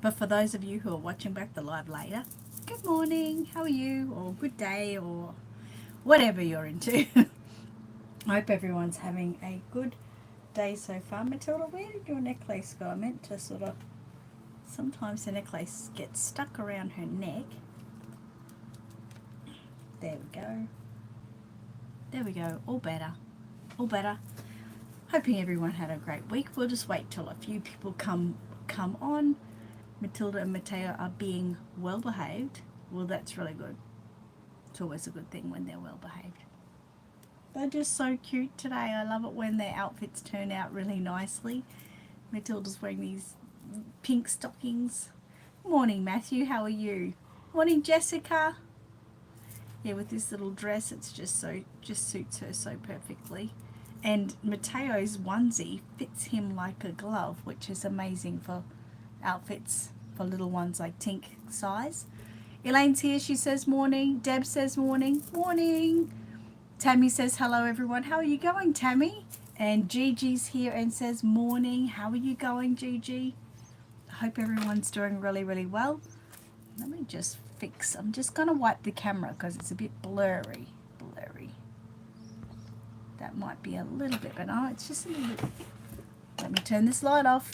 But for those of you who are watching back the live later, good morning, how are you? Or good day, or whatever you're into. I hope everyone's having a good day so far. Matilda, where did your necklace go? I meant to sort of, sometimes the necklace gets stuck around her neck. There we go. There we go. All better. All better. Hoping everyone had a great week. We'll just wait till a few people come on. Matilda and Mateo are being well behaved. Well, that's really good. It's always a good thing when they're well behaved. They're just so cute today. I love it when their outfits turn out really nicely. Matilda's wearing these pink stockings. Morning, Matthew. How are you? Morning, Jessica. Yeah, with this little dress, it's just suits her so perfectly. And Mateo's onesie fits him like a glove, which is amazing for outfits for little ones like Tink size. Elaine's here. She says morning. Deb says morning. Morning. Tammy says hello, everyone. How are you going, Tammy? And Gigi's here and says morning. How are you going, Gigi? I hope everyone's doing really, really well. Let me just fix. I'm just going to wipe the camera because it's a bit blurry. That might be a little bit, but no, it's just a little bit. Let me turn this light off.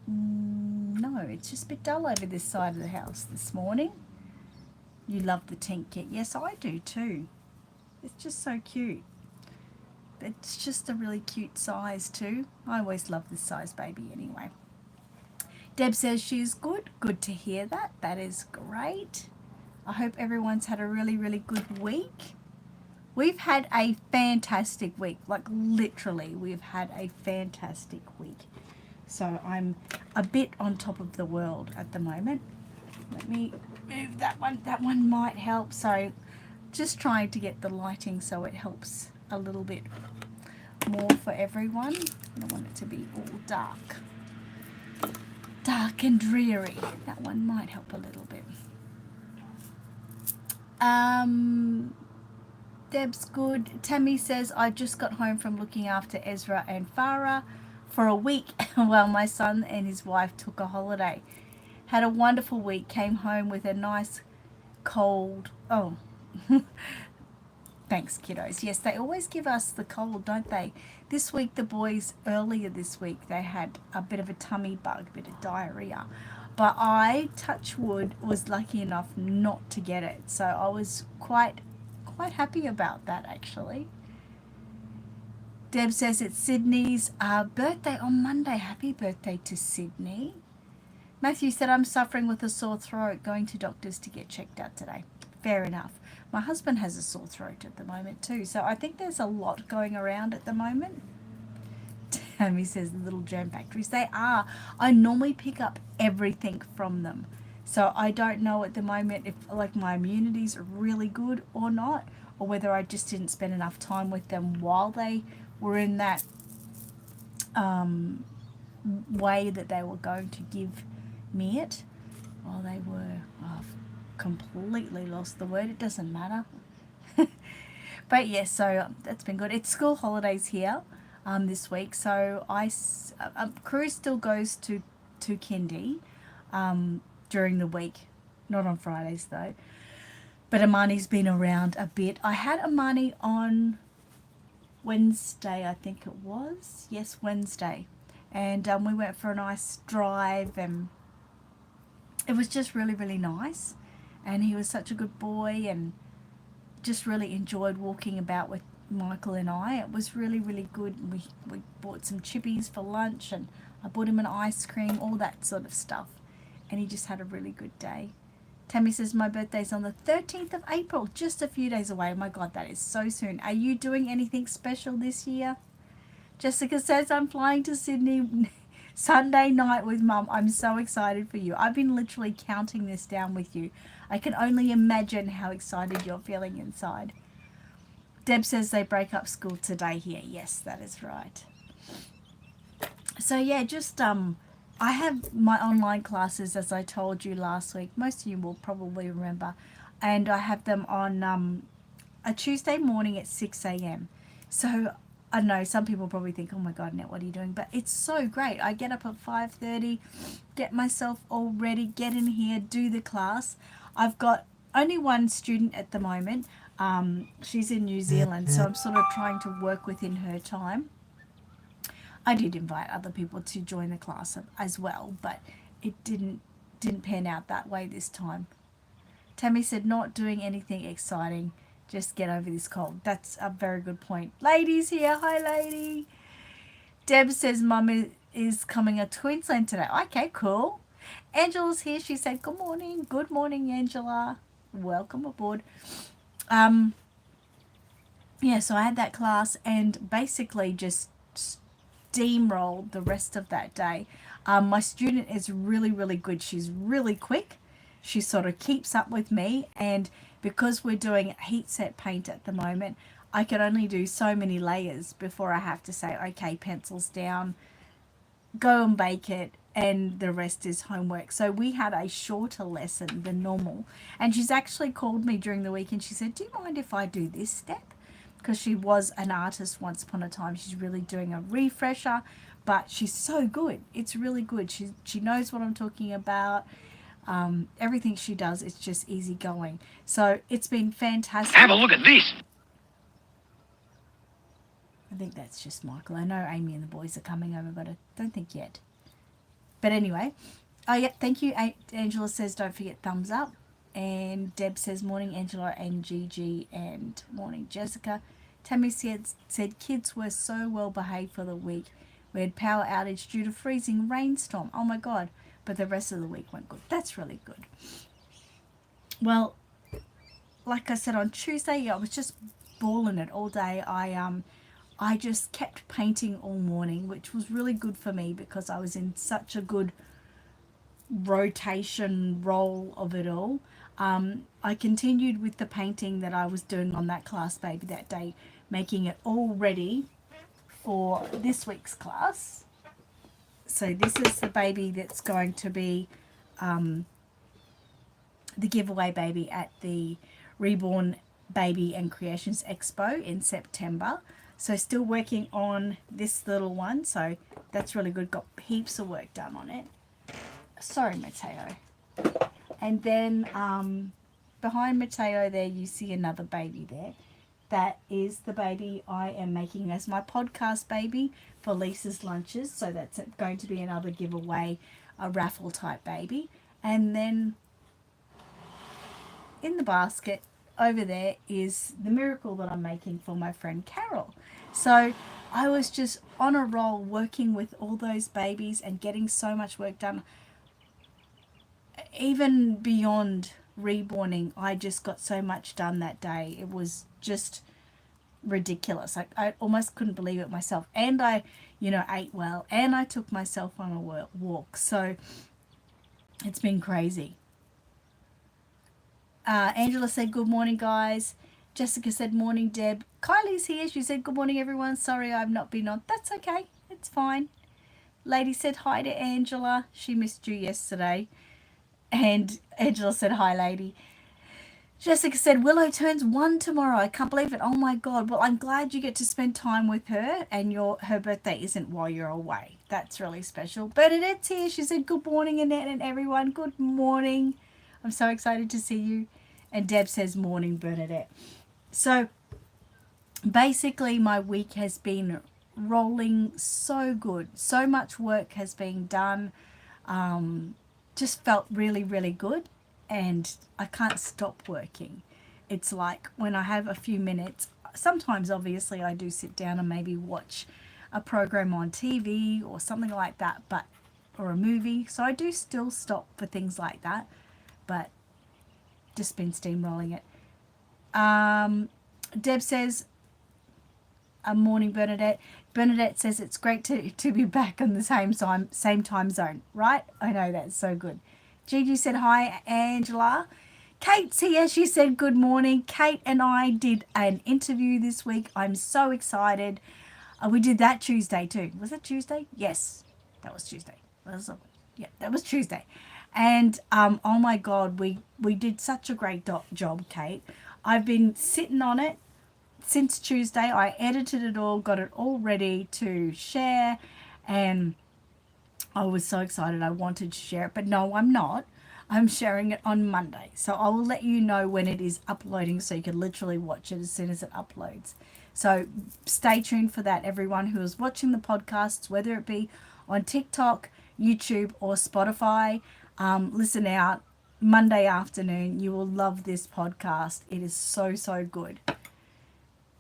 No, it's just a bit dull over this side of the house this morning. You love the Tink kit. Yes, I do too. It's just so cute. It's just a really cute size too. I always love this size baby anyway. Deb says she's good. Good to hear that. That is great. I hope everyone's had a really, really good week. We've had a fantastic week. Like literally, we've had a fantastic week. So I'm a bit on top of the world at the moment. Let me move that one. That one might help. So just trying to get the lighting so it helps a little bit more for everyone. I don't want it to be all dark. Dark and dreary. That one might help a little bit. Deb's good. Tammy says, I just got home from looking after Ezra and Farah for a week while my son and his wife took a holiday. Had a wonderful week. Came home with a nice cold. Oh, thanks, kiddos. Yes, they always give us the cold, don't they? This week, the boys, earlier this week, they had a bit of a tummy bug, a bit of diarrhea. But I, touch wood, was lucky enough not to get it. So I was quite happy about that, actually. Deb says it's Sydney's birthday on Monday. Happy birthday to Sydney. Matthew said, I'm suffering with a sore throat, going to doctors to get checked out today. Fair enough. My husband has a sore throat at the moment too, so I think there's a lot going around at the moment. Tammy says the little germ factories. They are. I normally pick up everything from them. So I don't know at the moment if like my immunity's really good or not, or whether I just didn't spend enough time with them while they were in that way that they were going to give me it. While they were, I've completely lost the word. It doesn't matter. But yes, so that's been good. It's school holidays here this week, so Cruz still goes to kindy during the week, not on Fridays though. But Amani's been around a bit. I had Amani on Wednesday, I think it was. Yes, Wednesday. And we went for a nice drive and it was just really, really nice. And he was such a good boy and just really enjoyed walking about with Michael and I. It was really, really good. We bought some chippies for lunch and I bought him an ice cream, all that sort of stuff. And he just had a really good day. Tammy says, my birthday's on the 13th of April, just a few days away. Oh my God, that is so soon. Are you doing anything special this year? Jessica says, I'm flying to Sydney Sunday night with Mum. I'm so excited for you. I've been literally counting this down with you. I can only imagine how excited you're feeling inside. Deb says they break up school today here. Yes, that is right. So yeah, just I have my online classes, as I told you last week. Most of you will probably remember. And I have them on a Tuesday morning at 6 a.m. So I know some people probably think, oh my God, Annette, what are you doing? But it's so great. I get up at 5:30, get myself all ready, get in here, do the class. I've got only one student at the moment. She's in New Zealand, so I'm sort of trying to work within her time. I did invite other people to join the class as well, but it didn't pan out that way this time. Tammy said, not doing anything exciting. Just get over this cold. That's a very good point. Lady's here. Hi, lady. Deb says mum is coming to Queensland today. Okay, cool. Angela's here. She said, good morning. Good morning, Angela. Welcome aboard. Yeah, so I had that class and basically just steamrolled the rest of that day. My student is really, really good. She's really quick. She sort of keeps up with me, and because we're doing heat set paint at the moment, I can only do so many layers before I have to say, okay, pencils down, go and bake it, and the rest is homework. So we had a shorter lesson than normal, and she's actually called me during the week and she said, do you mind if I do this step? Because she was an artist once upon a time. She's really doing a refresher, but she's so good. It's really good. She knows what I'm talking about. Everything she does, it's just easy going. So it's been fantastic. Have a look at this. I think that's just Michael. I know Amy and the boys are coming over, but I don't think yet. But anyway, oh yeah, thank you. Angela says don't forget thumbs up. And Deb says morning Angela and Gigi, and morning Jessica. Tammy said kids were so well behaved for the week. We had power outage due to freezing rainstorm. Oh my God. But the rest of the week went good. That's really good. Well, like I said on Tuesday, I was just balling it all day. I just kept painting all morning, which was really good for me because I was in such a good rotation role of it all. I continued with the painting that I was doing on that class baby that day, making it all ready for this week's class. So this is the baby that's going to be the giveaway baby at the Reborn Baby and Creations Expo in September. So still working on this little one. So that's really good. Got heaps of work done on it. Sorry, Mateo. And then behind Mateo there, you see another baby there. That is the baby I am making as my podcast baby for Lisa's Lunches. So that's going to be another giveaway, a raffle type baby. And then in the basket over there is the miracle that I'm making for my friend Carol. So I was just on a roll working with all those babies and getting so much work done. Even beyond reborning, I just got so much done that day. It was just ridiculous. I almost couldn't believe it myself. And I, ate well, and I took myself on a walk. So it's been crazy. Angela said, good morning, guys. Jessica said, morning, Deb. Kylie's here. She said, good morning, everyone. Sorry I've not been on. That's okay. It's fine. Lady said hi to Angela. She missed you yesterday. And Angela said, hi, lady. Jessica said, Willow turns 1 tomorrow. I can't believe it. Oh, my God. Well, I'm glad you get to spend time with her, and her birthday isn't while you're away. That's really special. Bernadette's here. She said, good morning, Annette and everyone. Good morning. I'm so excited to see you. And Deb says, morning, Bernadette. So basically my week has been rolling so good. So much work has been done. Just felt really, really good. And I can't stop working. It's like when I have a few minutes, sometimes obviously I do sit down and maybe watch a program on TV or something like that, or a movie. So I do still stop for things like that, but just been steamrolling it. Deb says, morning, Bernadette. Bernadette says it's great to be back on the same time zone, right? I know, that's so good. Gigi said, hi, Angela. Kate's here. She said, good morning. Kate and I did an interview this week. I'm so excited. We did that Tuesday too. Was that Tuesday? Yes, that was Tuesday. That was Tuesday. And oh my God, we did such a great job, Kate. I've been sitting on it since Tuesday. I edited it all, got it all ready to share, and I was so excited. I wanted to share it, but no, I'm not. I'm sharing it on Monday. So I will let you know when it is uploading so you can literally watch it as soon as it uploads. So stay tuned for that, everyone who is watching the podcasts, whether it be on TikTok, YouTube, or Spotify. Listen out. Monday afternoon, you will love this podcast. It is so, so good.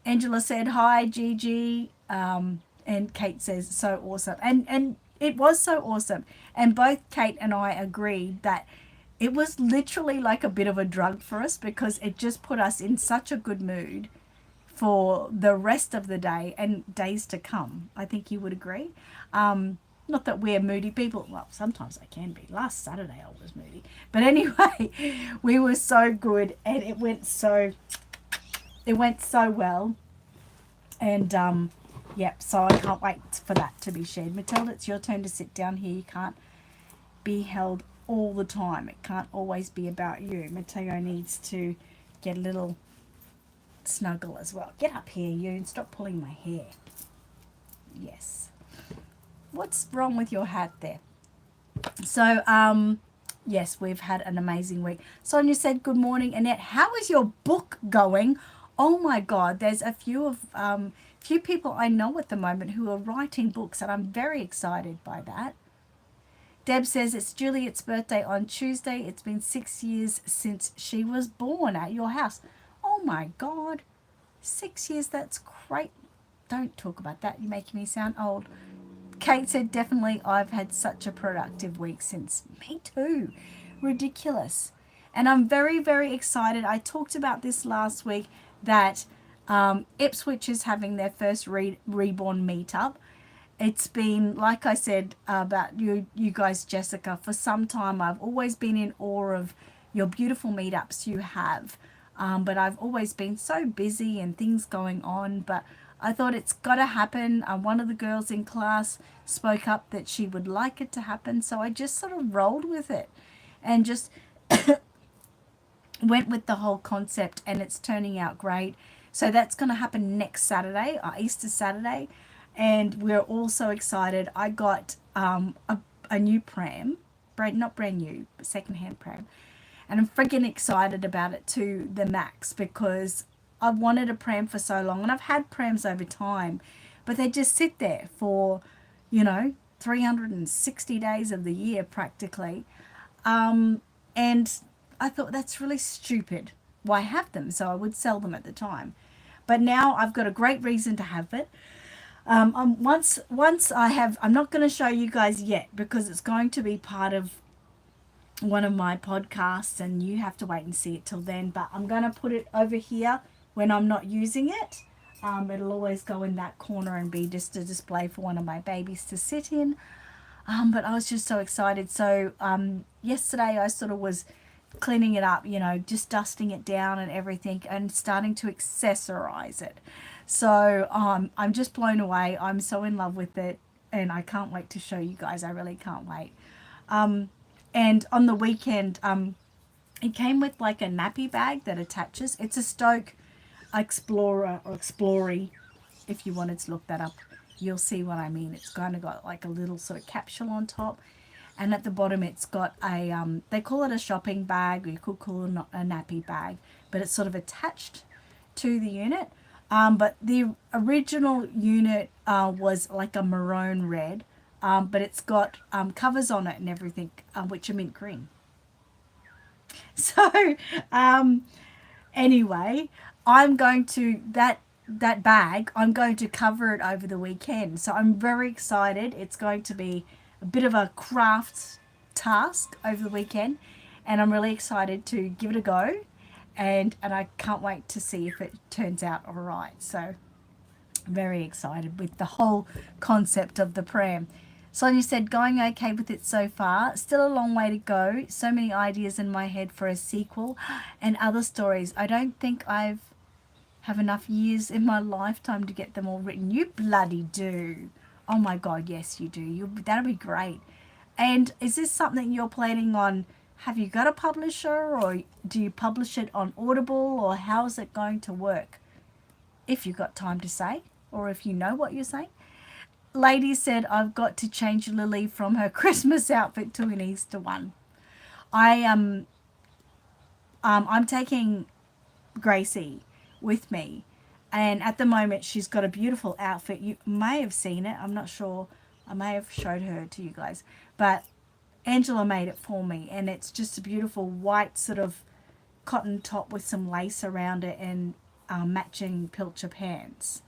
Angela said, hi, Gigi. And Kate says, so awesome. And it was so awesome. And both Kate and I agreed that it was literally like a bit of a drug for us because it just put us in such a good mood for the rest of the day and days to come. I think you would agree. Not that we're moody people. Well, sometimes I can be. Last Saturday I was moody. But anyway, we were so good and it went so well. And yep, so I can't wait for that to be shared. Matilda, it's your turn to sit down here. You can't be held all the time. It can't always be about you. Mateo needs to get a little snuggle as well. Get up here, you, and stop pulling my hair. Yes. What's wrong with your hat there? So, yes, we've had an amazing week. Sonia said, good morning, Annette. How is your book going? Oh my God, there's a few people I know at the moment who are writing books, and I'm very excited by that. Deb says it's Juliet's birthday on Tuesday. It's been 6 years since she was born at your house. Oh my God, 6 years, that's great. Don't talk about that. You're making me sound old. Kate said, definitely, I've had such a productive week since. Me too. Ridiculous. And I'm very, very excited. I talked about this last week that Ipswich is having their first Reborn meetup. It's been, like I said about you guys, Jessica, for some time. I've always been in awe of your beautiful meetups you have. But I've always been so busy and things going on. But I thought it's got to happen. One of the girls in class spoke up that she would like it to happen. So I just sort of rolled with it and just went with the whole concept, and it's turning out great. So that's going to happen next Saturday, Easter Saturday. And we're all so excited. I got a new pram, not brand new, but secondhand pram. And I'm freaking excited about it to the max because I've wanted a pram for so long. And I've had prams over time, but they just sit there for, 360 days of the year practically. And I thought that's really stupid. Why have them? So I would sell them at the time. But now I've got a great reason to have it. Once I have, I'm not going to show you guys yet because it's going to be part of one of my podcasts and you have to wait and see it till then. But I'm going to put it over here when I'm not using it. It'll always go in that corner and be just a display for one of my babies to sit in. But I was just so excited. So yesterday I sort of was cleaning it up, just dusting it down and everything and starting to accessorize it. So I'm just blown away. I'm so in love with it and I can't wait to show you guys. I really can't wait. And on the weekend, it came with like a nappy bag that attaches. It's a Stoke Explorer or Explory. If you wanted to look that up, you'll see what I mean. It's kind of got like a little sort of capsule on top. And at the bottom, it's got a, they call it a shopping bag, or you could call it a nappy bag, but it's sort of attached to the unit. But the original unit was like a maroon red, but it's got covers on it and everything, which are mint green. So anyway, I'm going to, that bag, I'm going to cover it over the weekend. So I'm very excited. It's going to be a bit of a craft task over the weekend, and I'm really excited to give it a go, and I can't wait to see if it turns out all right. So very excited with the whole concept of the pram. Sonia said, going okay with it so far. Still a long way to go. So many ideas in my head for a sequel and other stories. I don't think I've have enough years in my lifetime to get them all written. You bloody do. Oh my God, yes you do. That'll be great. And is this something you're planning on? Have you got a publisher, or do you publish it on Audible, or how is it going to work? if you've got time to say, or if you know what you're saying. Lady said, I've got to change Lily from her Christmas outfit to an Easter one. I'm taking Gracie with me, and at the moment she's got a beautiful outfit. You may have seen it. I'm not sure. I may have showed her to you guys, but Angela made it for me, and it's just a beautiful white sort of cotton top with some lace around it and matching pilcher pants.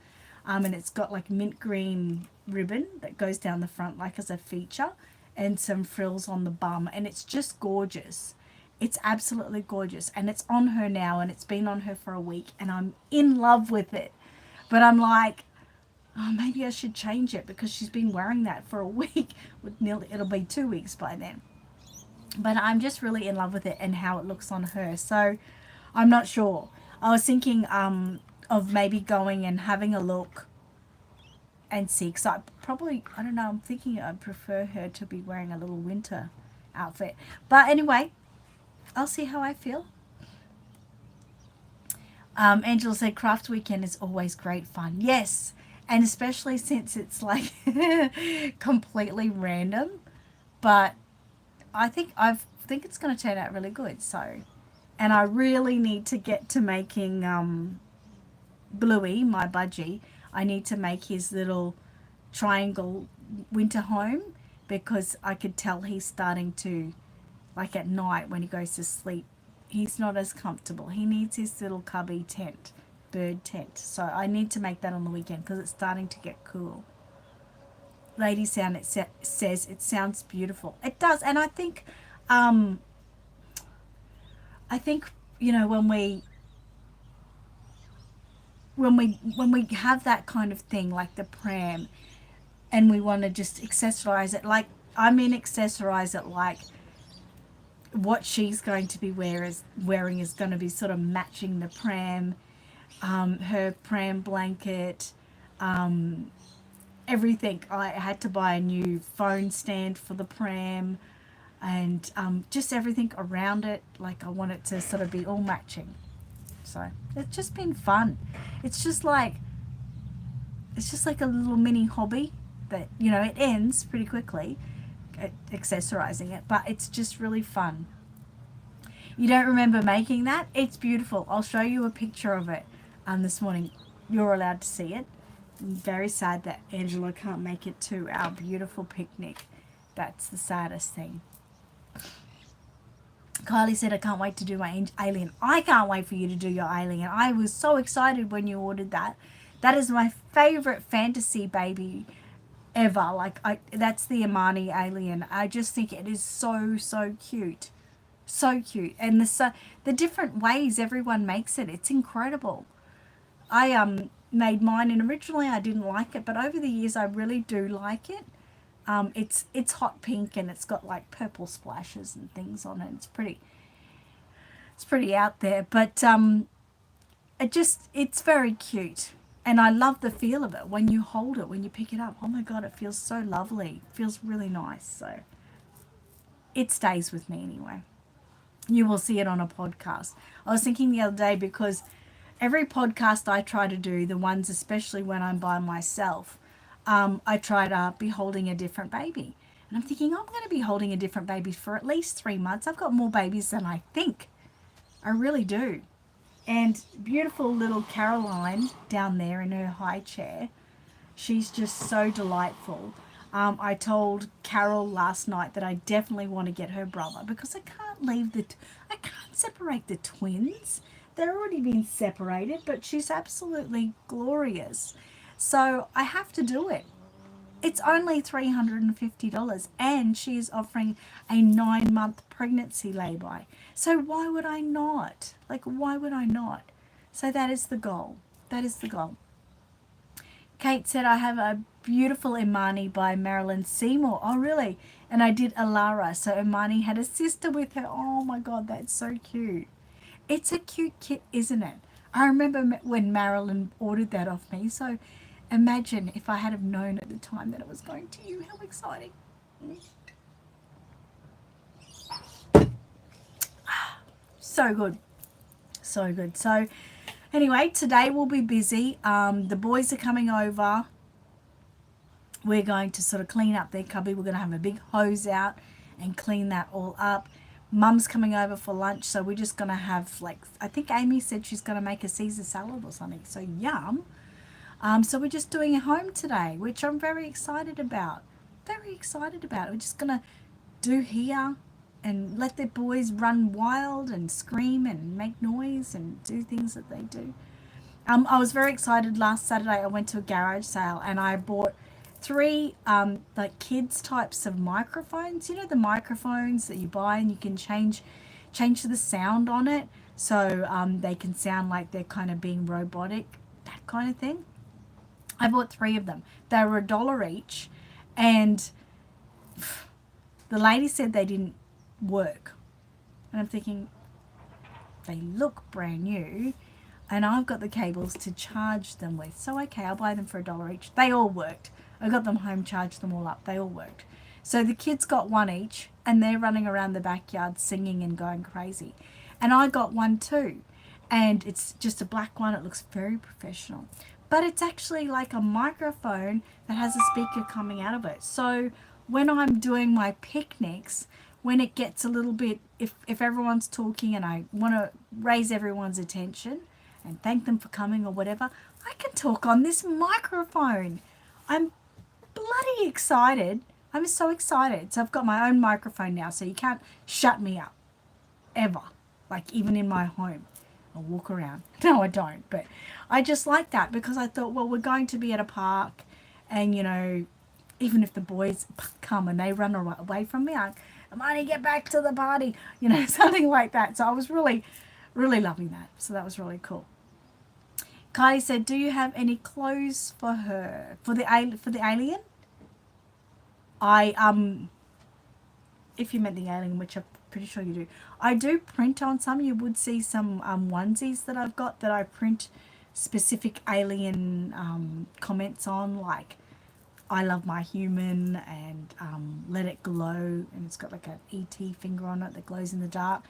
And it's got like mint green ribbon that goes down the front like as a feature, and some frills on the bum, and it's just gorgeous. It's absolutely gorgeous, and it's on her now, and it's been on her for a week, and I'm in love with it. But I'm like, oh, maybe I should change it because she's been wearing that for a week. It'll be 2 weeks by then. But I'm just really in love with it and how it looks on her. So I'm not sure. I was thinking of maybe going and having a look and see. Because I don't know, I'm thinking I'd prefer her to be wearing a little winter outfit. But anyway, I'll see how I feel. Angela said craft weekend is always great fun. Yes, and especially since it's like completely random. But I think it's going to turn out really good. So, and I really need to get to making Bluey, my budgie. I need to make his little triangle winter home, because I could tell he's starting to, like at night when he goes to sleep, he's not as comfortable. He needs his little cubby tent, bird tent. So I need to make that on the weekend because it's starting to get cool. Lady Sound, says it sounds beautiful. It does, and I think you know, when we have that kind of thing like the pram, and we want to just accessorize it, like accessorize it like what she's going to be wearing is going to be sort of matching the pram, her pram blanket, everything. I had to buy a new phone stand for the pram, and just everything around it. Like I want it to sort of be all matching. So it's just been fun. It's just like a little mini hobby that, you know, it ends pretty quickly, accessorizing it, but it's just really fun. You don't remember making that? It's beautiful. I'll show you a picture of it this morning. You're allowed to see it. I'm very sad that Angela can't make it to our beautiful picnic. That's the saddest thing. Kylie said, I can't wait to do my alien. I can't wait for you to do your alien. I was so excited when you ordered that. That is my favorite fantasy baby ever. Like, that's the Imani alien. I just think it is so, so cute. So cute. And the different ways everyone makes it, it's incredible. I made mine, and originally I didn't like it, but over the years I really do like it. It's hot pink, and it's got like purple splashes and things on it. It's pretty out there, but it's very cute, and I love the feel of it when you hold it, when you pick it up. Oh my God, it feels so lovely. It feels really nice. So it stays with me anyway. You will see it on a podcast. I was thinking the other day, because every podcast I try to do, the ones especially when I'm by myself, I try to be holding a different baby. And I'm thinking, I'm going to be holding a different baby for at least 3 months. I've got more babies than I think. I really do. And beautiful little Caroline down there in her high chair, she's just so delightful. I told Carol last night that I definitely want to get her brother, because I can't separate the twins. They're already been separated, but she's absolutely glorious. So I have to do it. It's only $350, and she is offering a 9-month pregnancy lay-by. So why would I not? Why would I not? So that is the goal. That is the goal. Kate said, I have a beautiful Imani by Marilyn Seymour. Oh, really? And I did Alara. So Imani had a sister with her. Oh, my God, that's so cute. It's a cute kit, isn't it? I remember when Marilyn ordered that off me. So imagine if I had have known at the time that it was going to you. How exciting. So good. So good. So Anyway, today we'll be busy. The boys are coming over. We're going to sort of clean up their cubby. We're going to have a big hose out and clean that all up. Mum's coming over for lunch, so we're just going to have, like, I think Amy said she's going to make a Caesar salad or something. So yum. So we're just doing a home today, which I'm very excited about. Very excited about. We're just going to do here and let the boys run wild and scream and make noise and do things that they do. I was very excited last Saturday. I went to a garage sale and I bought 3 like kids types of microphones. You know, the microphones that you buy and you can change the sound on it, so they can sound like they're kind of being robotic, that kind of thing. I bought 3 of them. They were $1 each, and the lady said they didn't work. And I'm thinking, they look brand new, and I've got the cables to charge them with. So okay, I'll buy them for $1 each. They all worked. I got them home, charged them all up. They all worked. So the kids got 1 each, and they're running around the backyard singing and going crazy. And I got 1 too. And it's just a black one. It looks very professional. But it's actually like a microphone that has a speaker coming out of it. So when I'm doing my picnics, when it gets a little bit, if everyone's talking and I want to raise everyone's attention and thank them for coming or whatever, I can talk on this microphone. I'm bloody excited. I'm so excited. So I've got my own microphone now, so you can't shut me up ever, like even in my home. I'll walk around. No, I don't, but I just like that because I thought, well, we're going to be at a park, and you know, even if the boys come and they run away from me, I'm going to get back to the party, you know, something like that. So I was really, really loving that. So that was really cool. Kylie said, do you have any clothes for her, for the alien? If you meant the alien, which I'm pretty sure you do, I do print on some. You would see some onesies that I've got that I print specific alien comments on, like I love my human and let it glow, and it's got like an ET finger on it that glows in the dark.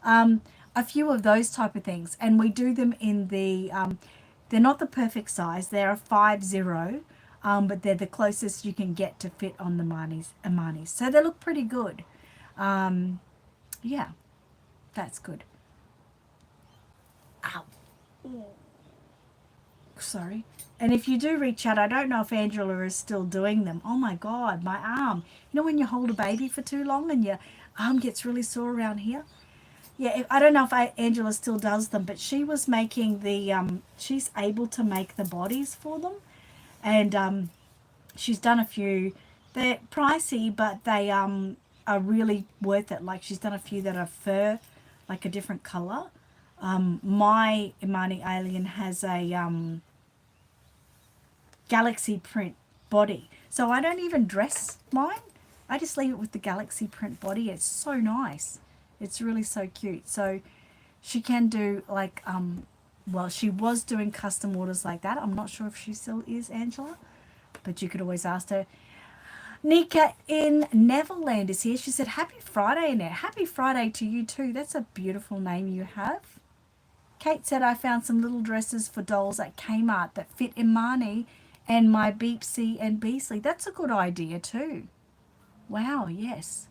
A few of those type of things, and we do them in the they're not the perfect size. They're a 5-0, but they're the closest you can get to fit on the Armanis. So they look pretty good. Yeah, that's good. Ow. Sorry. And if you do reach out, I don't know if Angela is still doing them. Oh my God, my arm. You know when you hold a baby for too long and your arm gets really sore around here? Yeah, I don't know if Angela still does them, but she was making the, she's able to make the bodies for them. And she's done a few. They're pricey, but they are really worth it. Like she's done a few that are fur, like a different color. My Imani Alien has a galaxy print body. So I don't even dress mine. I just leave it with the galaxy print body. It's so nice. It's really so cute. So she can do like, well, she was doing custom orders like that. I'm not sure if she still is, Angela, but you could always ask her. Nika in Neverland is here. She said, happy Friday, Annette. Happy Friday to you too. That's a beautiful name you have. Kate said, I found some little dresses for dolls at Kmart that fit Imani and my Beepsy and Beasley. That's a good idea too. Wow, yes.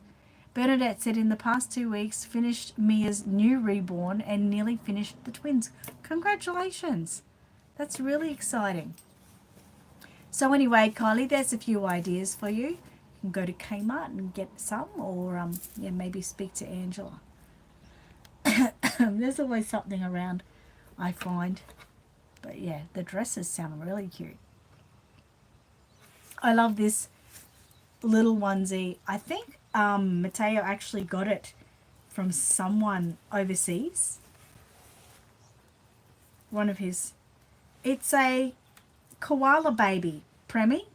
Bernadette said, in the past 2 weeks, finished Mia's new Reborn and nearly finished the twins. Congratulations. That's really exciting. So anyway, Kylie, there's a few ideas for you. You can go to Kmart and get some, or yeah, maybe speak to Angela. There's always something around, I find. But yeah, the dresses sound really cute. I love this little onesie. I think Mateo actually got it from someone overseas. One of his. It's a koala baby, Premi.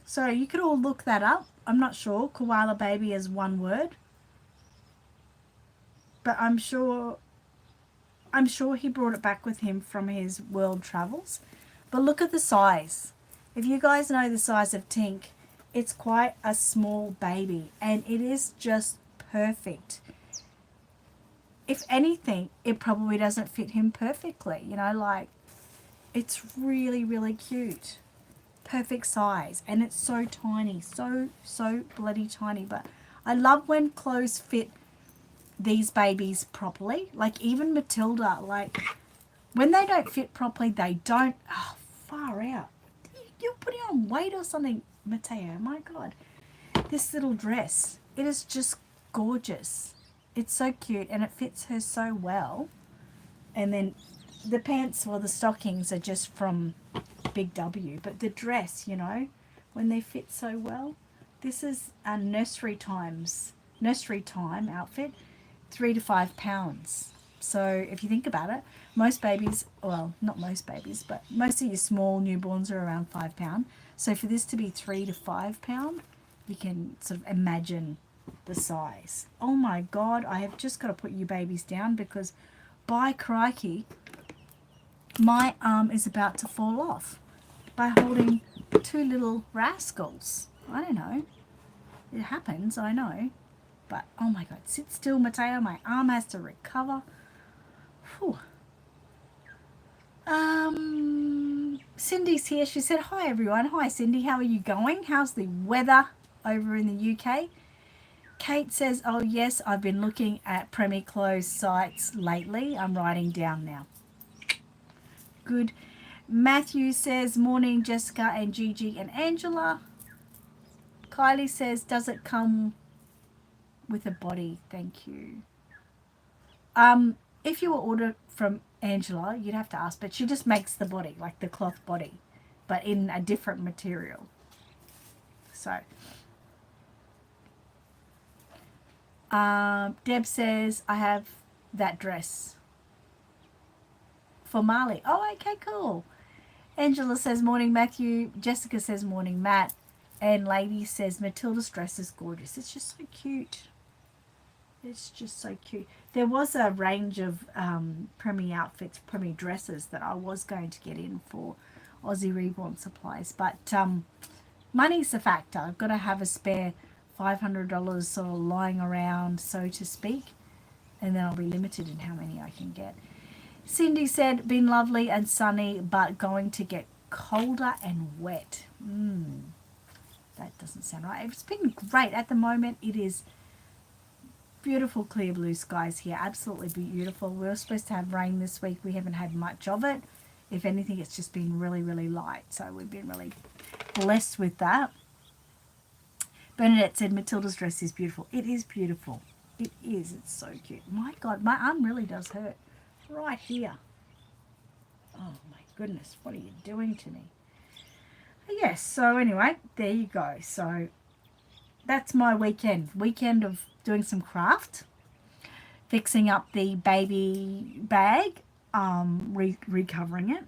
So you could all look that up. I'm not sure. Koala baby is one word. But I'm sure he brought it back with him from his world travels. But look at the size. If you guys know the size of Tink, it's quite a small baby, and it is just perfect. if anything, it probably doesn't fit him perfectly. You know, like, it's really, really cute. Perfect size. And it's so tiny. So bloody tiny. But I love when clothes fit these babies properly. Like, even Matilda, like, when they don't fit properly, they don't. Oh, far out. You're putting on weight or something, Mateo. My God. This little dress. It is just gorgeous. It's so cute and it fits her so well. And then the pants or the stockings are just from Big W. But the dress, you know, when they fit so well. This is a nursery time outfit, 3 to 5 pounds. So if you think about it, most babies, well, not most babies, but most of your small newborns are around £5. So for this to be £3 to £5, you can sort of imagine the size. Oh my God, I have just got to put you babies down because, by crikey, my arm is about to fall off by holding two little rascals. I don't know. It happens, I know. But, oh my God, sit still, Mateo. My arm has to recover. Whew. Cindy's here. She said, hi, everyone. Hi, Cindy. How are you going? How's the weather over in the UK? Kate says, oh, yes, I've been looking at Premier Clothes sites lately. I'm writing down now. Good. Matthew says, morning, Jessica and Gigi and Angela. Kylie says, does it come with a body? Thank you. If you were ordered from Angela, you'd have to ask, but she just makes the body, like the cloth body, but in a different material. So, Deb says, I have that dress for Marley. Oh, okay, cool. Angela says, morning, Matthew. Jessica says, morning, Matt. And Lady says, Matilda's dress is gorgeous. It's just so cute. It's just so cute. There was a range of Premier outfits, Premier dresses that I was going to get in for Aussie Reborn supplies. But money's a factor. I've got to have a spare $500 sort of lying around, so to speak. And then I'll be limited in how many I can get. Cindy said, been lovely and sunny, but going to get colder and wet. That doesn't sound right. It's been great. At the moment, it is beautiful clear blue skies here. Absolutely beautiful. We were supposed to have rain this week. We haven't had much of it. If anything, it's just been really, really light. So we've been really blessed with that. Bernadette said, Matilda's dress is beautiful. It is beautiful. It is. It's so cute. My God, my arm really does hurt. Right here. Oh my goodness, what are you doing to me? Yes, so anyway, there you go. So that's my weekend of doing some craft, fixing up the baby bag, recovering it,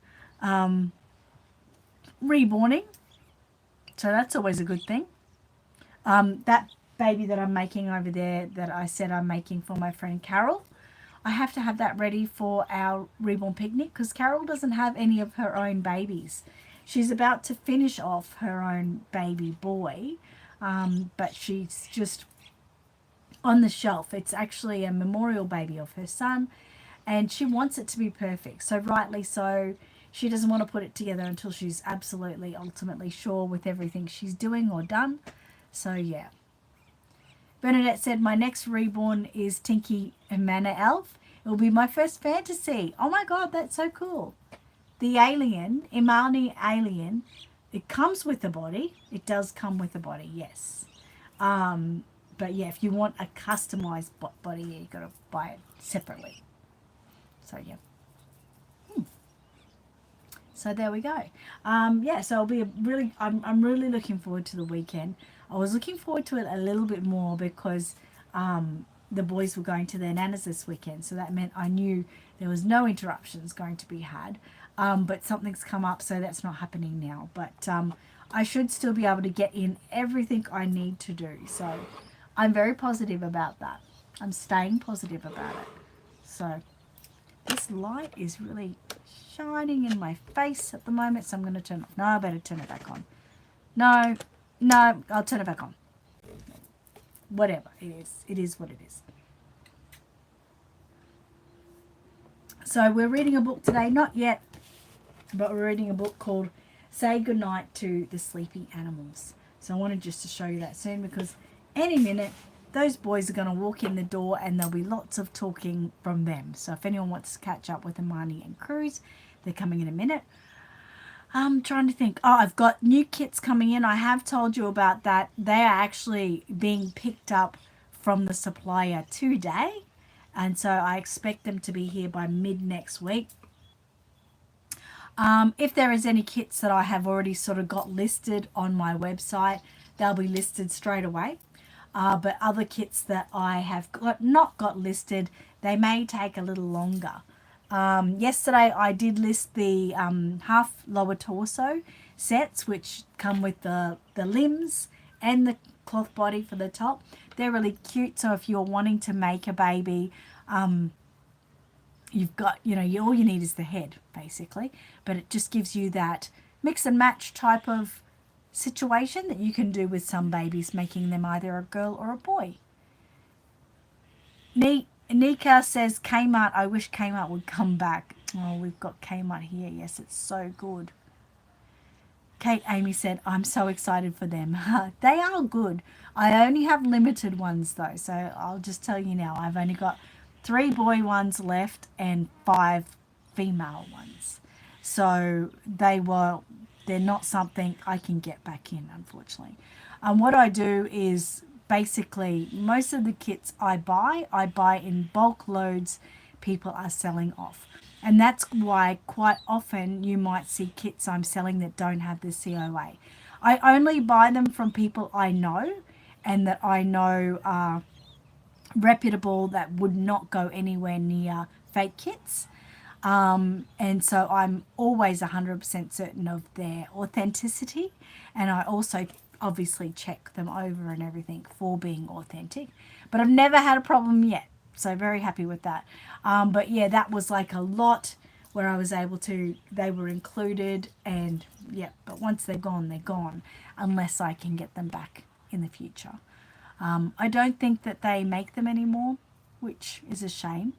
reborning. So that's always a good thing. That baby that I'm making over there that I said I'm making for my friend Carol, I have to have that ready for our reborn picnic because Carol doesn't have any of her own babies. She's about to finish off her own baby boy, but she's just on the shelf. It's actually a memorial baby of her son, and she wants it to be perfect. So rightly so, she doesn't want to put it together until she's absolutely, ultimately sure with everything she's doing or done. So yeah. Bernadette said, my next reborn is Tinky Mana Elf. It will be my first fantasy. Oh my God, that's so cool. The alien, Imani alien, it comes with a body. It does come with a body, yes. But yeah, if you want a customized body, you've got to buy it separately. So yeah. So there we go. Yeah, so it'll be a really, I'm really looking forward to the weekend. I was looking forward to it a little bit more because the boys were going to their nanas this weekend. So that meant I knew there was no interruptions going to be had. But something's come up, so that's not happening now. But I should still be able to get in everything I need to do. So I'm very positive about that. I'm staying positive about it. So this light is really shining in my face at the moment, so I'm going to turn it off. No, I better turn it back on. No, I'll turn it back on. Whatever it is what it is. So we're reading a book today, not yet, but we're reading a book called Say Goodnight to the Sleepy Animals. So I wanted just to show you that soon, because any minute those boys are going to walk in the door and there'll be lots of talking from them. So if anyone wants to catch up with Imani and Cruz, they're coming in a minute. I'm trying to think. Oh, I've got new kits coming in. I have told you about that. They are actually being picked up from the supplier today. And so I expect them to be here by mid next week. If there is any kits that I have already sort of got listed on my website, they'll be listed straight away. But other kits that I have not got listed, they may take a little longer. Yesterday I did list the half lower torso sets, which come with the limbs and the cloth body for the top. They're really cute. So if you're wanting to make a baby, you've got, all you need is the head basically, but it just gives you that mix and match type of situation that you can do with some babies, making them either a girl or a boy. Nika says Kmart, I wish Kmart would come back. Oh, we've got Kmart here. Yes, it's so good. Kate Amy said, I'm so excited for them. They are good. I only have limited ones though, so I'll just tell you now, I've only got 3 boy ones left and 5 female ones. So they're not something I can get back in, unfortunately. What I do is basically most of the kits I buy in bulk loads people are selling off. And that's why quite often you might see kits I'm selling that don't have the COA. I only buy them from people I know and that I know are reputable, that would not go anywhere near fake kits. And so I'm always 100% certain of their authenticity. And I also obviously check them over and everything for being authentic. But I've never had a problem yet. So very happy with that. But yeah, that was like a lot where I was able to, they were included, and yeah, but once they're gone unless I can get them back in the future. I don't think that they make them anymore, which is a shame.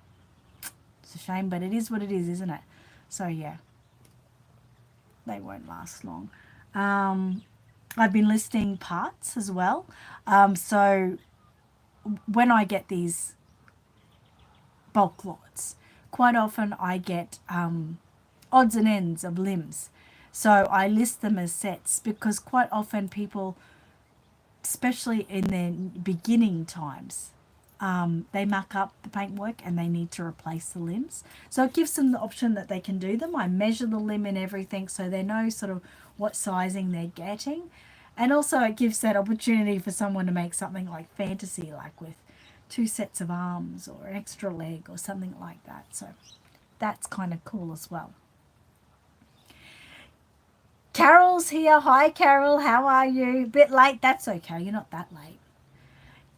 It's a shame, but it is what it is, isn't it? So yeah, they won't last long. I've been listing parts as well. So when I get these bulk lots, quite often I get odds and ends of limbs. So I list them as sets because quite often people, especially in their beginning times, they muck up the paintwork and they need to replace the limbs. So it gives them the option that they can do them. I measure the limb and everything so they know sort of what sizing they're getting. And also it gives that opportunity for someone to make something like fantasy, like with 2 sets of arms or an extra leg or something like that. So that's kind of cool as well. Carol's here. Hi, Carol. How are you? A bit late. That's okay. You're not that late.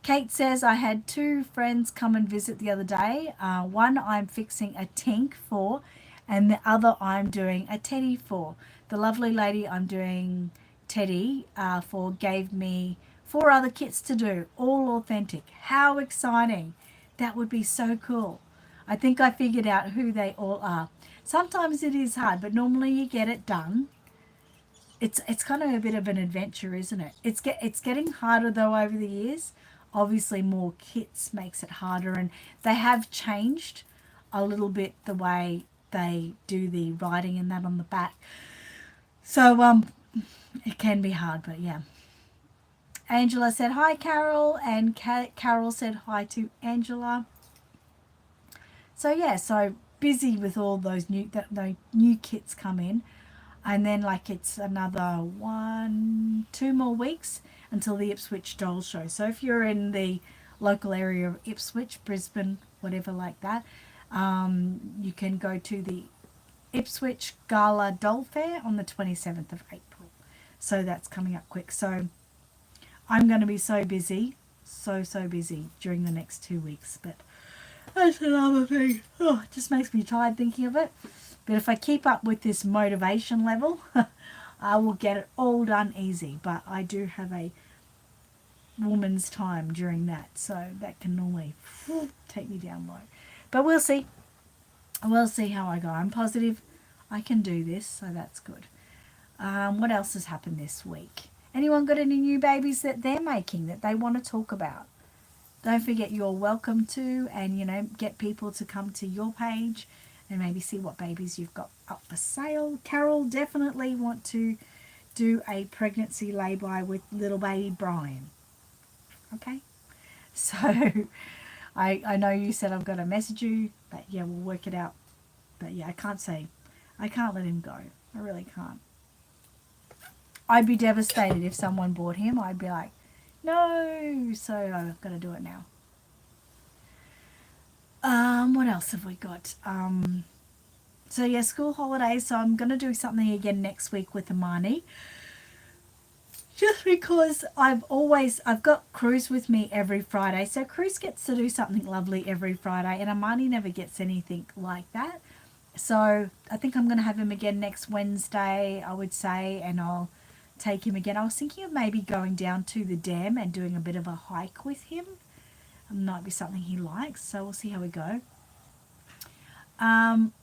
Kate says, I had 2 friends come and visit the other day. One I'm fixing a tink for, and the other I'm doing a teddy for. The lovely lady I'm doing teddy for gave me 4 other kits to do, all authentic. How exciting. That would be so cool. I think I figured out who they all are. Sometimes it is hard, but normally you get it done. It's kind of a bit of an adventure, isn't it? It's getting harder though over the years. Obviously more kits makes it harder, and they have changed a little bit the way they do the writing and that on the back. So it can be hard, but yeah. Angela said hi, Carol, and Carol said hi to Angela. So yeah, so busy with all those new kits come in. And then like it's another 2 more weeks until the Ipswich Doll Show. So if you're in the local area of Ipswich, Brisbane, whatever like that, you can go to the Ipswich Gala Doll Fair on the 27th of April. So that's coming up quick. So I'm going to be so busy, so busy during the next 2 weeks. But that's another thing. Oh, it just makes me tired thinking of it. But if I keep up with this motivation level, I will get it all done easy. But I do have a woman's time during that, so that can normally take me down low. But we'll see. We'll see how I go. I'm positive I can do this, so that's good. What else has happened this week? Anyone got any new babies that they're making that they want to talk about? Don't forget you're welcome to, and get people to come to your page and maybe see what babies you've got up for sale. Carol definitely want to do a pregnancy lay-by with little baby Brian. Okay? So I know you said I've got to message you, but yeah, we'll work it out. But yeah, I can't let him go. I really can't. I'd be devastated if someone bought him. I'd be like, no. So I've got to do it now. What else have we got? So yeah, school holidays. So I'm gonna do something again next week with Amani. Just because I've got Cruz with me every Friday. So Cruz gets to do something lovely every Friday, and Amani never gets anything like that. So I think I'm gonna have him again next Wednesday, I would say, and I'll take him again. I was thinking of maybe going down to the dam and doing a bit of a hike with him. It might be something he likes, so we'll see how we go. Um,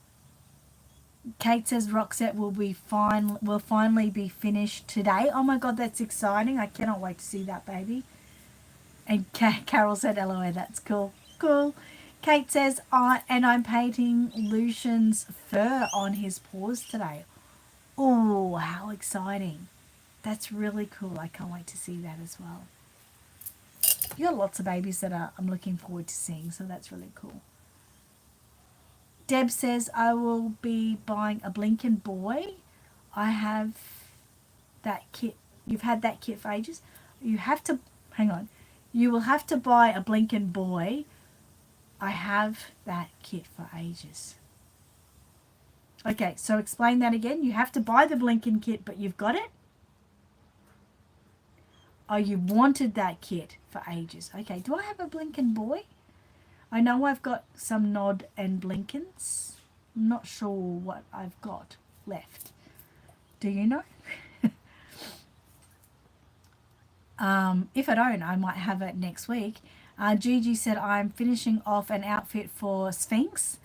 Kate says Roxette will finally be finished today. Oh my god, that's exciting. I cannot wait to see that baby. And Carol said LOA, that's cool. Cool. Kate says, I'm painting Lucian's fur on his paws today. Oh, how exciting. That's really cool. I can't wait to see that as well. You got lots of babies that I'm looking forward to seeing, so that's really cool. Deb says, I will be buying a Blinken boy. I have that kit. You've had that kit for ages. You have to, hang on. You will have to buy a Blinken boy. I have that kit for ages. Okay, so explain that again. You have to buy the Blinken kit, but you've got it? Oh, you wanted that kit for ages. Okay, do I have a Blinken boy? I know I've got some Nod and Blinkens. I'm not sure what I've got left. Do you know? If I don't, I might have it next week. Gigi said, I'm finishing off an outfit for Sphinx,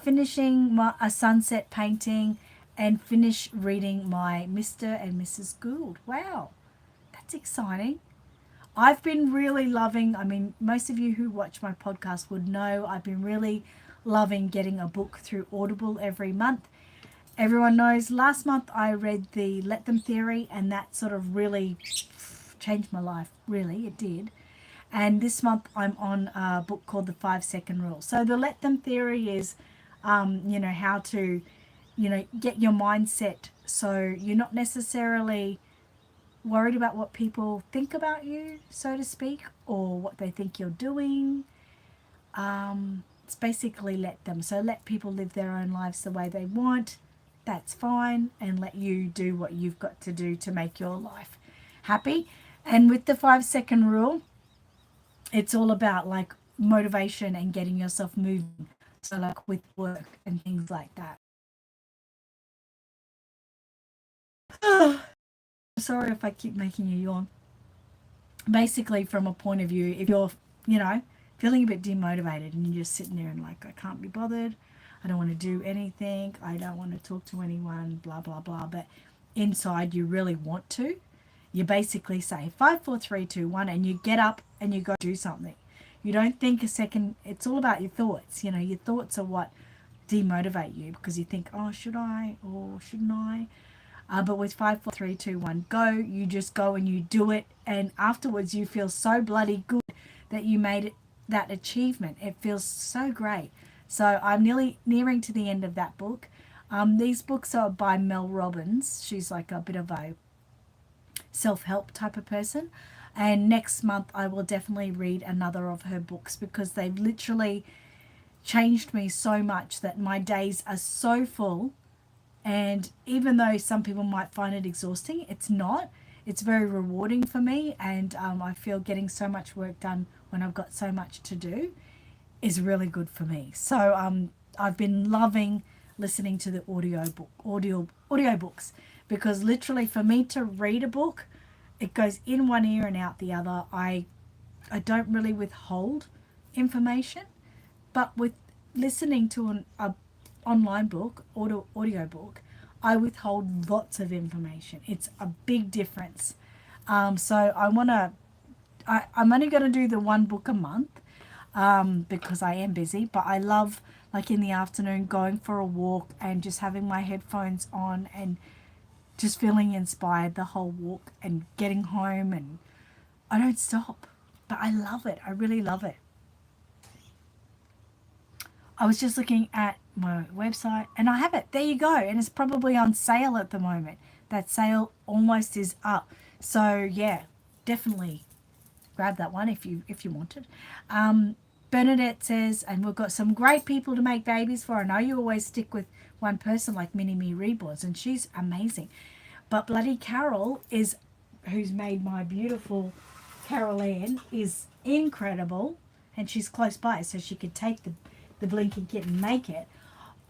finishing a sunset painting, and finish reading my Mr. and Mrs. Gould. Wow, that's exciting. I've been really loving, most of you who watch my podcast would know I've been really loving getting a book through Audible every month. Everyone knows last month I read the Let Them Theory, and that sort of really changed my life. Really, it did. And this month I'm on a book called The 5-Second Rule. So the Let Them Theory is, how to, get your mindset so you're not necessarily worried about what people think about you, so to speak, or what they think you're doing. It's basically let them. So let people live their own lives the way they want. That's fine. And let you do what you've got to do to make your life happy. And with the 5-second rule, it's all about like motivation and getting yourself moving. So like with work and things like that. Sorry if I keep making you yawn. Basically, from a point of view, if you're, feeling a bit demotivated and you're just sitting there and like, I can't be bothered, I don't want to do anything, I don't want to talk to anyone, blah, blah, blah, but inside you really want to, you basically say 5, 4, 3, 2, 1, and you get up and you go do something. You don't think a second. It's all about your thoughts. Your thoughts are what demotivate you because you think, oh, should I or shouldn't I? But with 5, 4, 3, 2, 1, go. You just go and you do it, and afterwards you feel so bloody good that you made it, that achievement. It feels so great. So I'm nearing to the end of that book. These books are by Mel Robbins. She's like a bit of a self-help type of person. And next month I will definitely read another of her books because they've literally changed me so much that my days are so full. And even though some people might find it exhausting, it's not. It's very rewarding for me, and I feel getting so much work done when I've got so much to do is really good for me. So I've been loving listening to the audio books because literally for me to read a book, it goes in one ear and out the other. I don't really withhold information, but with listening to online book, audio book, I withhold lots of information. It's a big difference. So I'm only going to do the one book a month because I am busy, but I love, like in the afternoon, going for a walk and just having my headphones on and just feeling inspired the whole walk and getting home, and I don't stop. But I love it. I really love it. I was just looking at my website and I have it. There you go. And it's probably on sale at the moment. That sale almost is up. So yeah, definitely grab that one if you wanted. Bernadette says, and we've got some great people to make babies for. I know you always stick with one person like Mini Me Reborns, and she's amazing. But Bloody Carol is, who's made my beautiful Carol Ann, is incredible, and she's close by, so she could take the blinking kit and make it.